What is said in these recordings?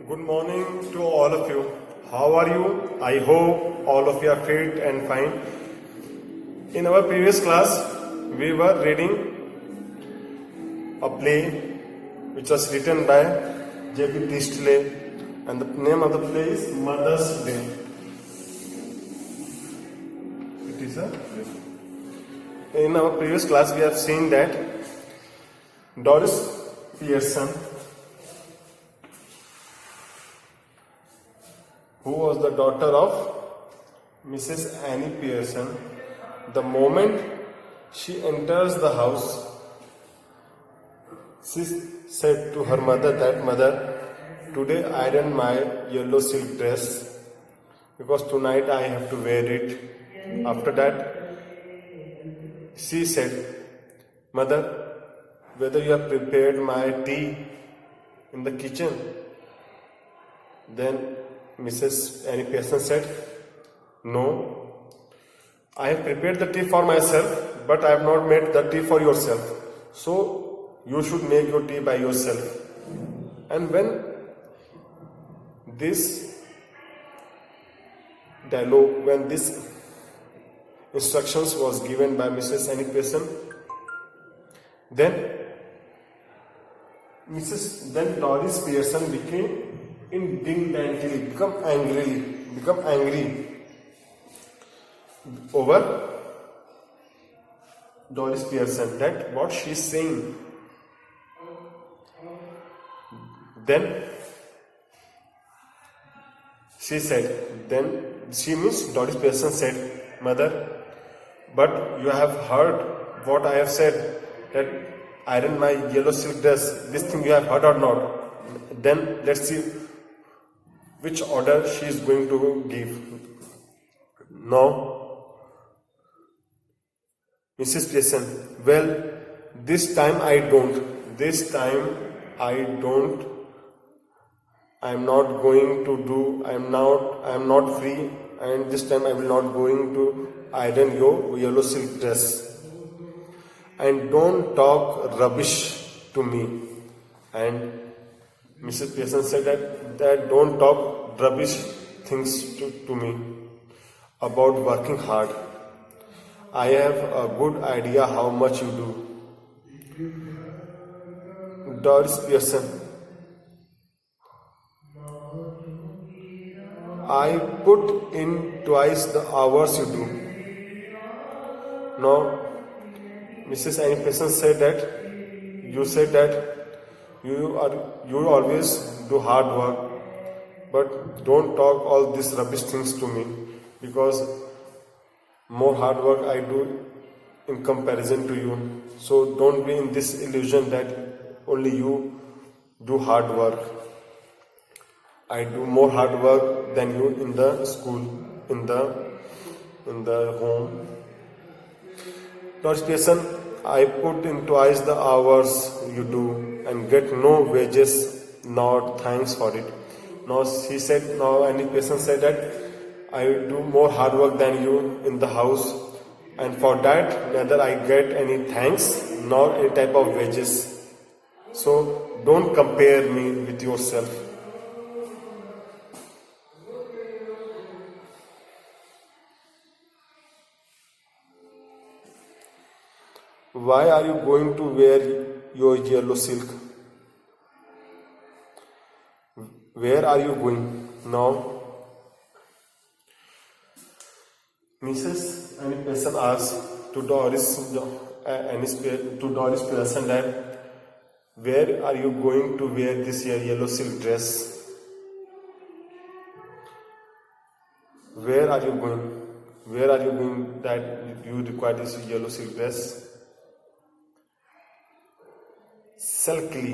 Good morning to all of you. How are you? I hope all of you are fit and fine. In our previous class, we were reading a play which was written by J.B. Distley, and the name of the play is Mother's Day. It is a In our previous class, we have seen that Doris Pearson, who was the daughter of Mrs. Annie Pearson, the moment she enters the house, she said to her mother that, "Mother, today iron my yellow silk dress because tonight I have to wear it." After that, she said, "Mother, whether you have prepared my tea in the kitchen?" Then Mrs. Annie Pearson said, "No, I have prepared the tea for myself, but I have not made the tea for yourself. So you should make your tea by yourself." And when this dialogue, when this instructions was given by Mrs. Annie Pearson, then Doris Pearson became indignantly, become angry over Doris Pearson, that what she is saying. Then she said, Doris Pearson said, "Mother, but you have heard what I have said, that iron my yellow silk dress. This thing you have heard or not? Then let's see which order she is going to give." Now, Mrs. Pearson, "Well, this time I don't. I am not going to do. I am not free, and this time I will not going to iron your yellow silk dress. And don't talk rubbish to me." And Mrs. Pearson said that don't talk rubbish things to me about working hard. I have a good idea how much you do. Doris Pearson, "I put in twice the hours you do." Now, Mrs. Annie Pearson said that you said that you always do hard work, but don't talk all these rubbish things to me, because more hard work I do in comparison to you. So don't be in this illusion that only you do hard work. I do more hard work than you in the school, in the home. Doris Pearson, "I put in twice the hours you do and get no wages nor thanks for it." Now Annie Pearson said that I do more hard work than you in the house, and for that neither I get any thanks nor any type of wages. So don't compare me with yourself. Why are you going to wear your yellow silk? Where are you going now? Mrs. Annie Pearson asked to Doris Pearson that, "Where are you going to wear this yellow silk dress? Where are you going? Where are you going that you require this yellow silk dress?" Sulkily,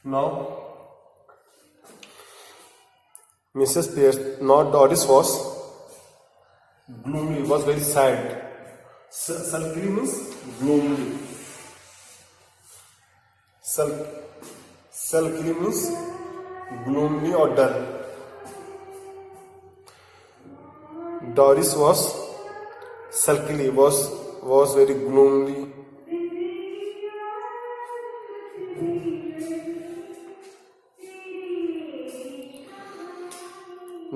Now, Mrs. Pierce, not Doris was gloomy, was very sad. Sulky means gloomy. Sulky means gloomy or dull. Doris was sulkily, was very gloomy.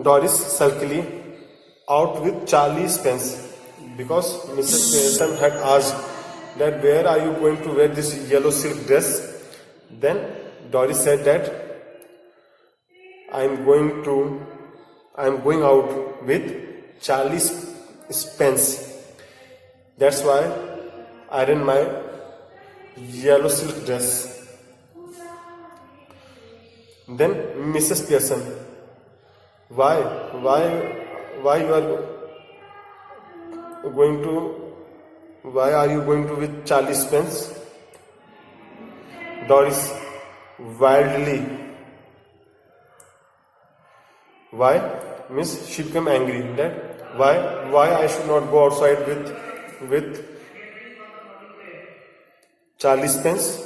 Doris sulkily out with Charlie Spence, because Mrs. Pearson had asked that where are you going to wear this yellow silk dress? Then Doris said that I am going out with Charlie Spence. That's why I iron my yellow silk dress. Then Mrs. Pearson, why you are going to, why are you going to with Charlie Spence? Doris wildly. Why? Means she became angry that why I should not go outside with Charlie Spence?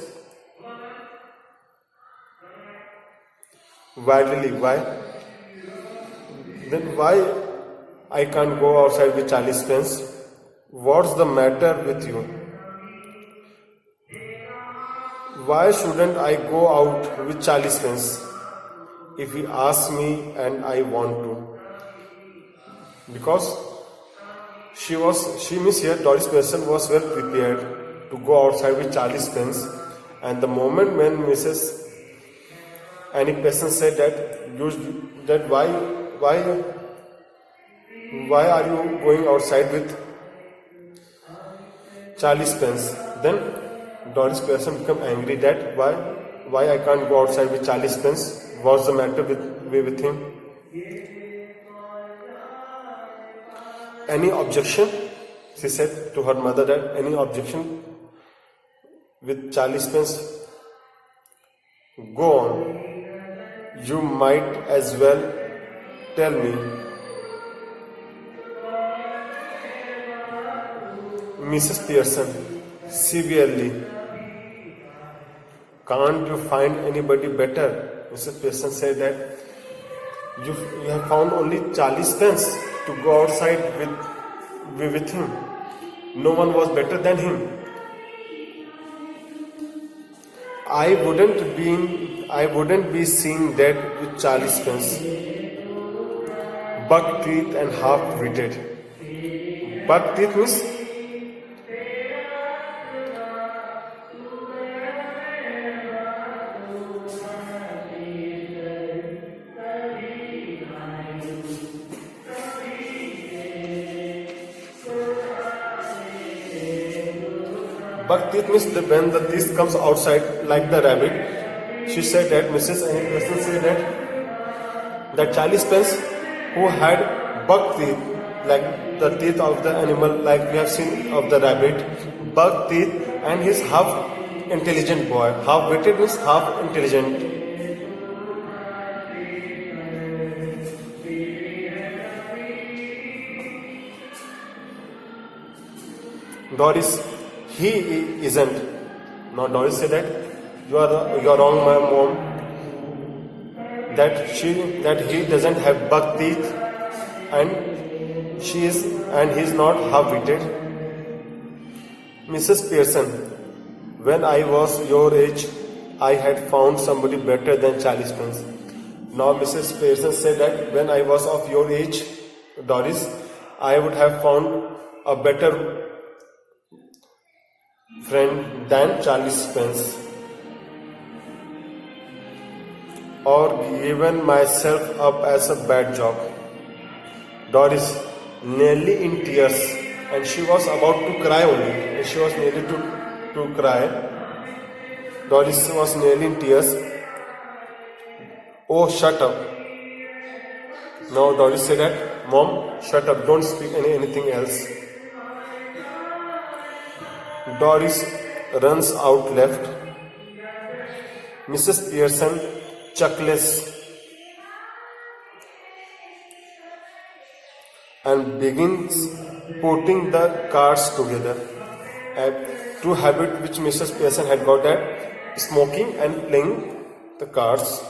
Wildly, why? Then why I can't go outside with Charlie Spence? What's the matter with you? Why shouldn't I go out with Charlie Spence if he asks me and I want to? Because she means here Doris Pearson was well prepared to go outside with Charlie Spence, and the moment when Mrs. Annie Pearson said that why are you going outside with Charlie Spence? Then Doris Pearson became angry that why I can't go outside with Charlie Spence? What's the matter with him? Any objection? She said to her mother that any objection with Charlie Spence? Go on. You might as well tell me. Mrs. Pearson, severely, can't you find anybody better? Mrs. Pearson said that you have found only Charlie Spence to go outside with him. No one was better than him. I wouldn't be seeing that with Charlie Spence. Buck teeth and half-witted. Buck teeth means buck teeth means when the teeth comes outside like the rabbit. She said that Mrs. Annie Pearson said that Charlie Spence, who had buck teeth, like the teeth of the animal, like we have seen of the rabbit, buck teeth, and he's half intelligent boy. Half witted means half intelligent. Doris, he isn't. Now Doris said that you are wrong, my mom. That he doesn't have buck teeth, and he's not half-witted. Mrs. Pearson, when I was your age, I had found somebody better than Charlie Spence. Now Mrs. Pearson said that when I was of your age, Doris, I would have found a better friend than Charlie Spence, or given myself up as a bad job. Doris, nearly in tears, and she was about to cry only. She was nearly to cry. Doris was nearly in tears. Oh, shut up. Now Doris said that, Mom, shut up, don't speak anything else. Doris runs out left. Mrs. Pearson chuckles and begins putting the cards together. A true habit which Mrs. Pearson had got at smoking and playing the cards.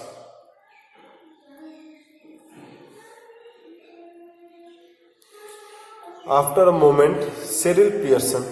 After a moment, Cyril Pearson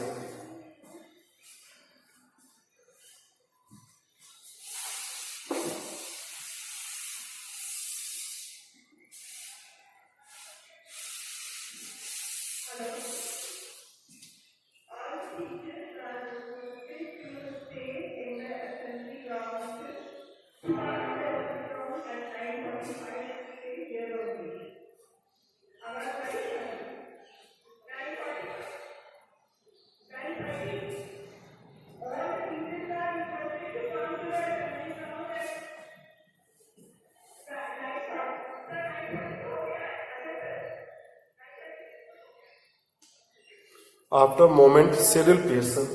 After a moment, Cyril Pearson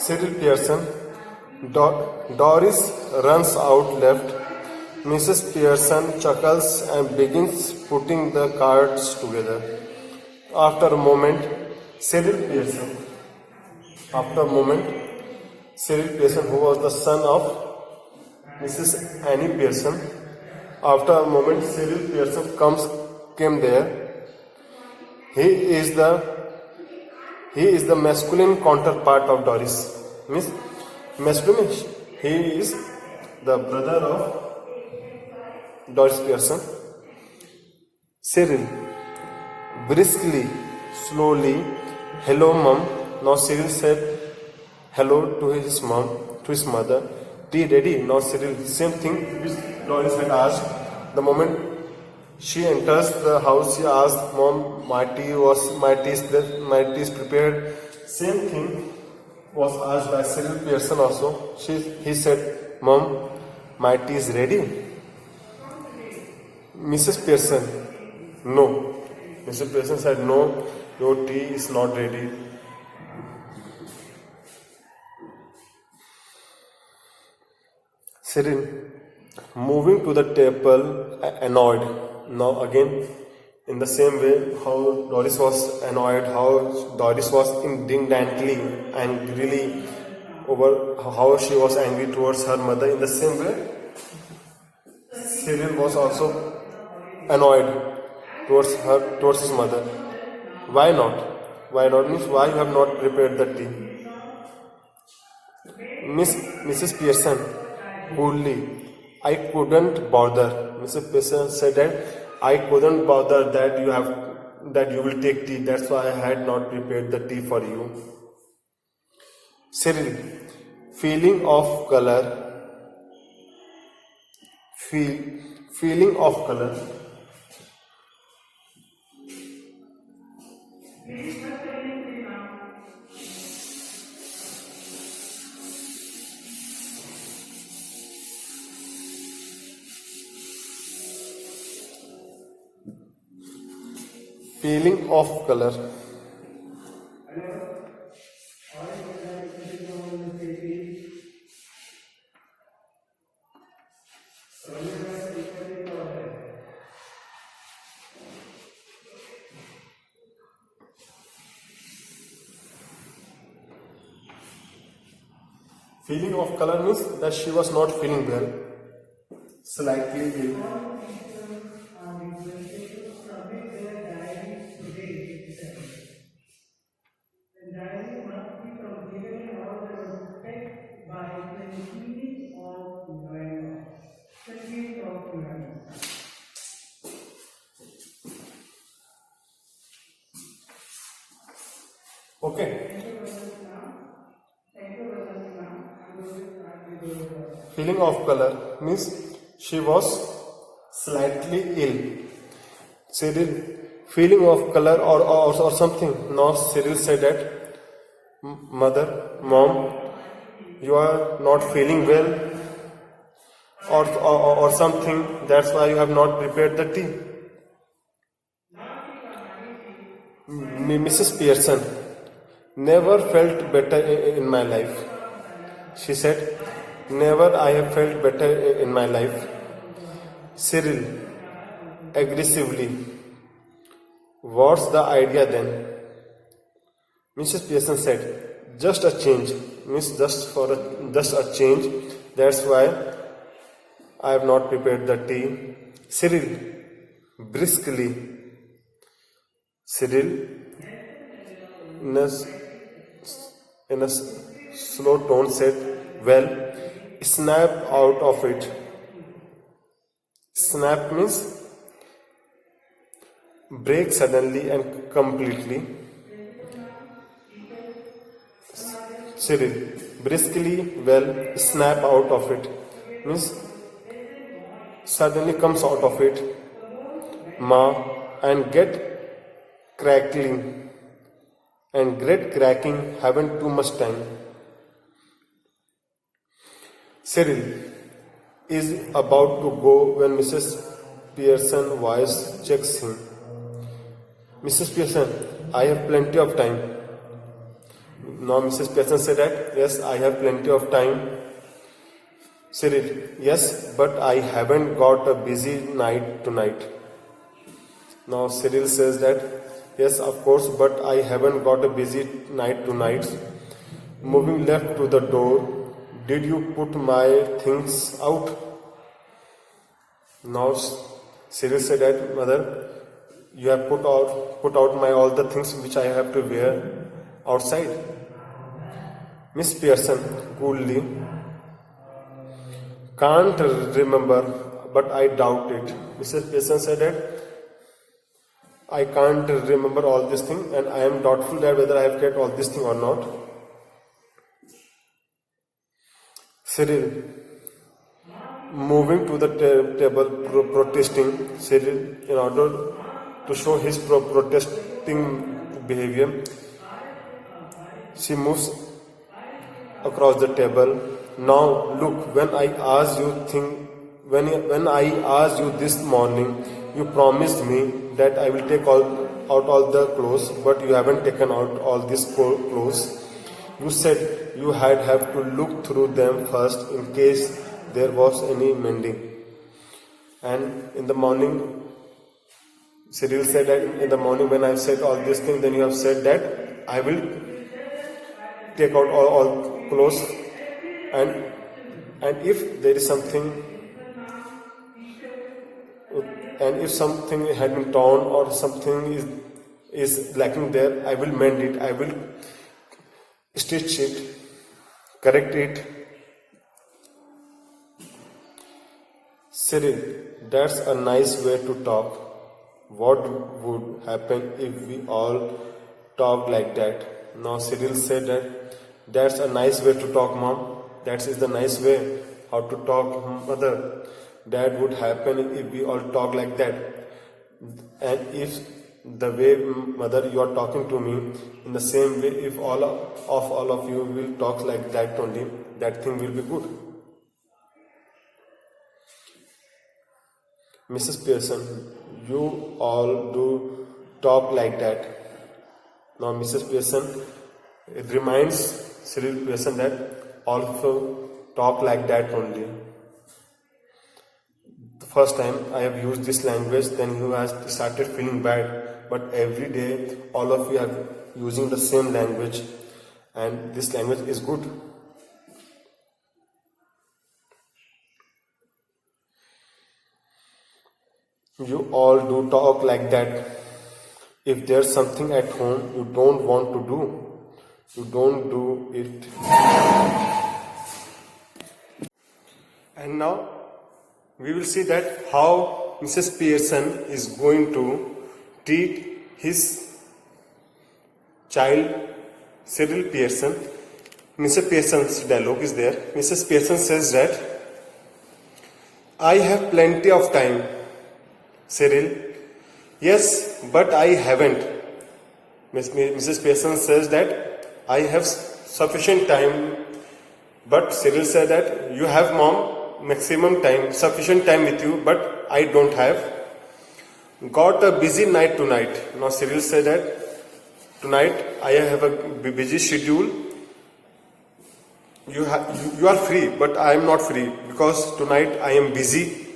Cyril Pearson. Doris runs out left. Mrs. Pearson chuckles and begins putting the cards together. After a moment, Cyril Pearson. Who was the son of Mrs. Annie Pearson. After a moment, Cyril Pearson came there. He is the masculine counterpart of Doris. Means masculine. He is the brother of Doris Pearson. Cyril briskly, slowly, "Hello, mom." Now Cyril said hello to his mom, to his mother. "Tea ready?" Now Cyril, same thing which Doris had asked. The moment she enters the house, she asked, "Mom, my tea is prepared." Same thing was asked by Cyril Pearson also. He said, "Mom, my tea is ready." Mrs. Pearson, "No." Mrs. Pearson said, "No, your tea is not ready." Cyril, moving to the table, annoyed. Now again, in the same way how Doris was annoyed, how Doris was indignantly, angrily over how she was angry towards her mother, in the same way Cyril was also annoyed towards his mother. Why not? Why not means why you have not prepared the tea? Mrs. Pearson, coolly, "I couldn't bother." Mrs. Pearson said that I couldn't bother that you will take tea. That's why I had not prepared the tea for you. Cyril, feeling of color. Feeling of color. Feeling of color. Feeling of color means that she was not feeling well. Slightly ill. Okay. feeling of color means she was slightly ill. Cyril, feeling of color or something. Now Cyril said that, mother, mom, you are not feeling well or something, that's why you have not prepared the tea. Mrs. Pearson, never felt better in my life. She said, never I have felt better in my life. Cyril, aggressively, what's the idea then? Mrs. Pearson said, just a change, means just a change. That's why I have not prepared the tea. Cyril, briskly. Cyril, in a slow tone, said, well, snap out of it. Snap means break suddenly and completely. Cyril, briskly, well, snap out of it means suddenly comes out of it. Ma, and get crackling and great cracking, haven't too much time. Cyril is about to go when Mrs. Pearson voice checks him. Mrs. Pearson, I have plenty of time. Now Mrs. Pearson said that, yes, I have plenty of time. Cyril, yes, but I haven't got a busy night tonight. Now Cyril says that, yes, of course, but I haven't got a busy night tonight. Moving left to the door, did you put my things out? Now Cyril said that, mother, you have put out my all the things which I have to wear outside. Miss Pearson, coolly, can't remember, but I doubt it. Mrs. Pearson said that, I can't remember all this thing and I am doubtful that whether I have kept all this thing or not. Cyril, moving to the table, protesting. Cyril, in order to show his protesting behavior, she moves across the table. Now look, when I asked you this morning, you promised me that I will take out all the clothes, but you haven't taken out all these clothes. You said you have to look through them first in case there was any mending. And in the morning, Cyril said that in the morning when I said all these things, then you have said that I will take out all clothes, and if there is something, and if something had been torn or something is lacking there, I will mend it, I will stitch it, correct it. Cyril, that's a nice way to talk. What would happen if we all talk like that? Now Cyril said that, that's a nice way to talk, mom. That is the nice way how to talk, mother. That would happen if we all talk like that. And if the way, mother, you are talking to me, in the same way, if all of you will talk like that only, that thing will be good. Mrs. Pearson, you all do talk like that. Now Mrs. Pearson, it reminds Cyril Pearson that also talk like that only. The first time I have used this language, then you have started feeling bad. But every day, all of you are using the same language, and this language is good. You all do talk like that. If there's something at home you don't want to do, you don't do it. And now we will see that how Mrs. Pearson is going to treat his child Cyril Pearson. Mrs. Pearson's dialogue is there. Mrs. Pearson says that, I have plenty of time. Cyril, yes, but I haven't. Mrs. Pearson says that I have sufficient time, but Cyril said that you have, mom, maximum time, sufficient time with you, but I don't have. Got a busy night tonight. Now Cyril said that tonight I have a busy schedule. You are free, but I am not free because tonight I am busy.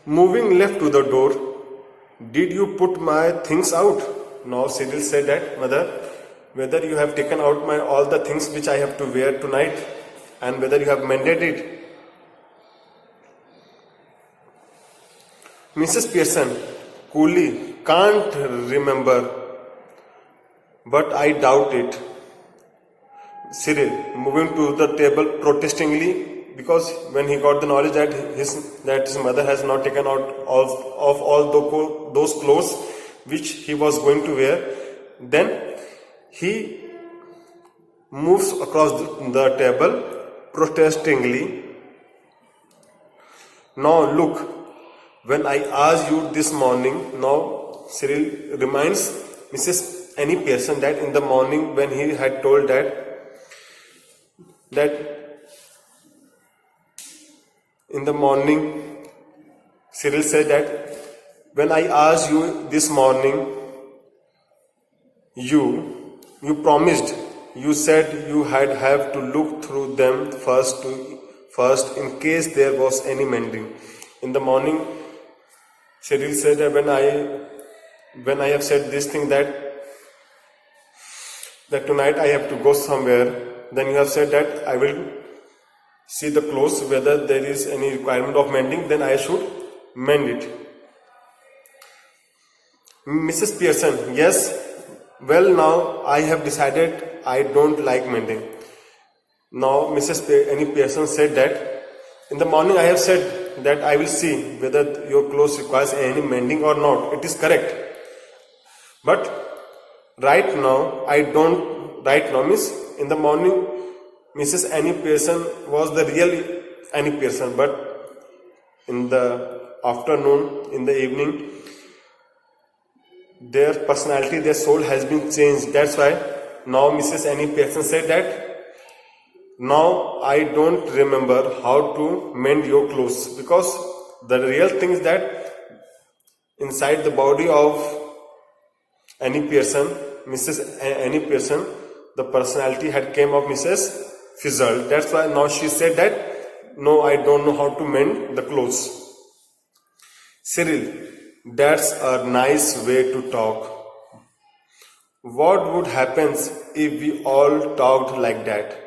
Moving left to the door. Did you put my things out? Now Cyril said that, mother, whether you have taken out all the things which I have to wear tonight, and whether you have mended it. Mrs. Pearson, coolly, can't remember, but I doubt it. Cyril, moving to the table protestingly, because when he got the knowledge that his mother has not taken out of all those clothes which he was going to wear, then he moves across the table protestingly. Now look, when I asked you this morning, now Cyril reminds Mrs. Annie Pearson that in the morning when he had told that in the morning, Cyril said that when I asked you this morning, you promised, you said you have to look through them first in case there was any mending. In the morning, Cyril said that when I have said this thing that tonight I have to go somewhere, then you have said that I will see the clothes whether there is any requirement of mending, then I should mend it. Mrs. Pearson, yes, well, now I have decided I don't like mending. Now Mrs. Annie Pearson said that in the morning I have said that I will see whether your clothes requires any mending or not. It is correct. But right now I don't. Right now means in the morning Mrs. Annie Pearson was the real Annie Pearson, but in the afternoon, in the evening, their personality, their soul has been changed. That's why now Mrs. Annie Pearson said that now I don't remember how to mend your clothes, because the real thing is that inside the body of Annie Pearson, Mrs. Annie Pearson, the personality had came of Mrs. Fizzle. That's why now she said that no, I don't know how to mend the clothes. Cyril, that's a nice way to talk. What would happen if we all talked like that?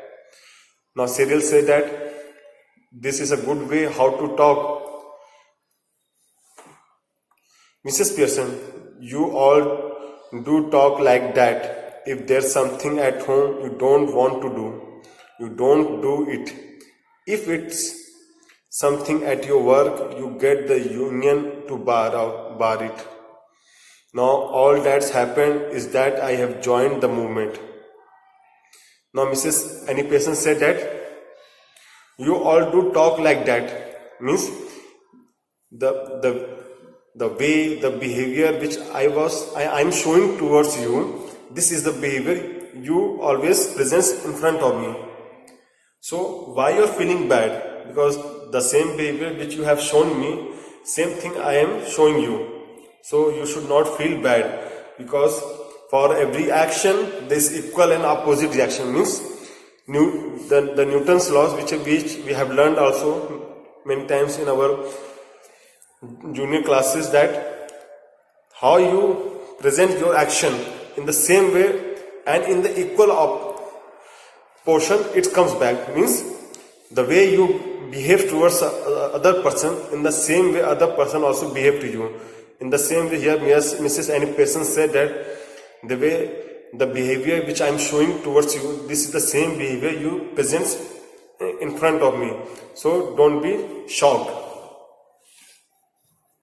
Now Cyril said that this is a good way how to talk. Mrs. Pearson, you all do talk like that. If there's something at home you don't want to do, you don't do it. If it's something at your work, you get the union to bar it. Now all that's happened is that I have joined the movement. Now Mrs. Annie Pearson said that you all do talk like that. Means the way, the behavior which I'm showing towards you, this is the behavior you always present in front of me. So why you're feeling bad? Because the same behavior which you have shown me, same thing I am showing you. So you should not feel bad, because for every action there is equal and opposite reaction. Means the Newton's laws which we have learned also many times in our junior classes, that how you present your action in the same way and in the equal portion it comes back. Means the way you behave towards other person, in the same way other person also behave to you. In the same way here Mrs. Annie Pearson said that the behavior which I am showing towards you, this is the same behavior you present in front of me. So don't be shocked.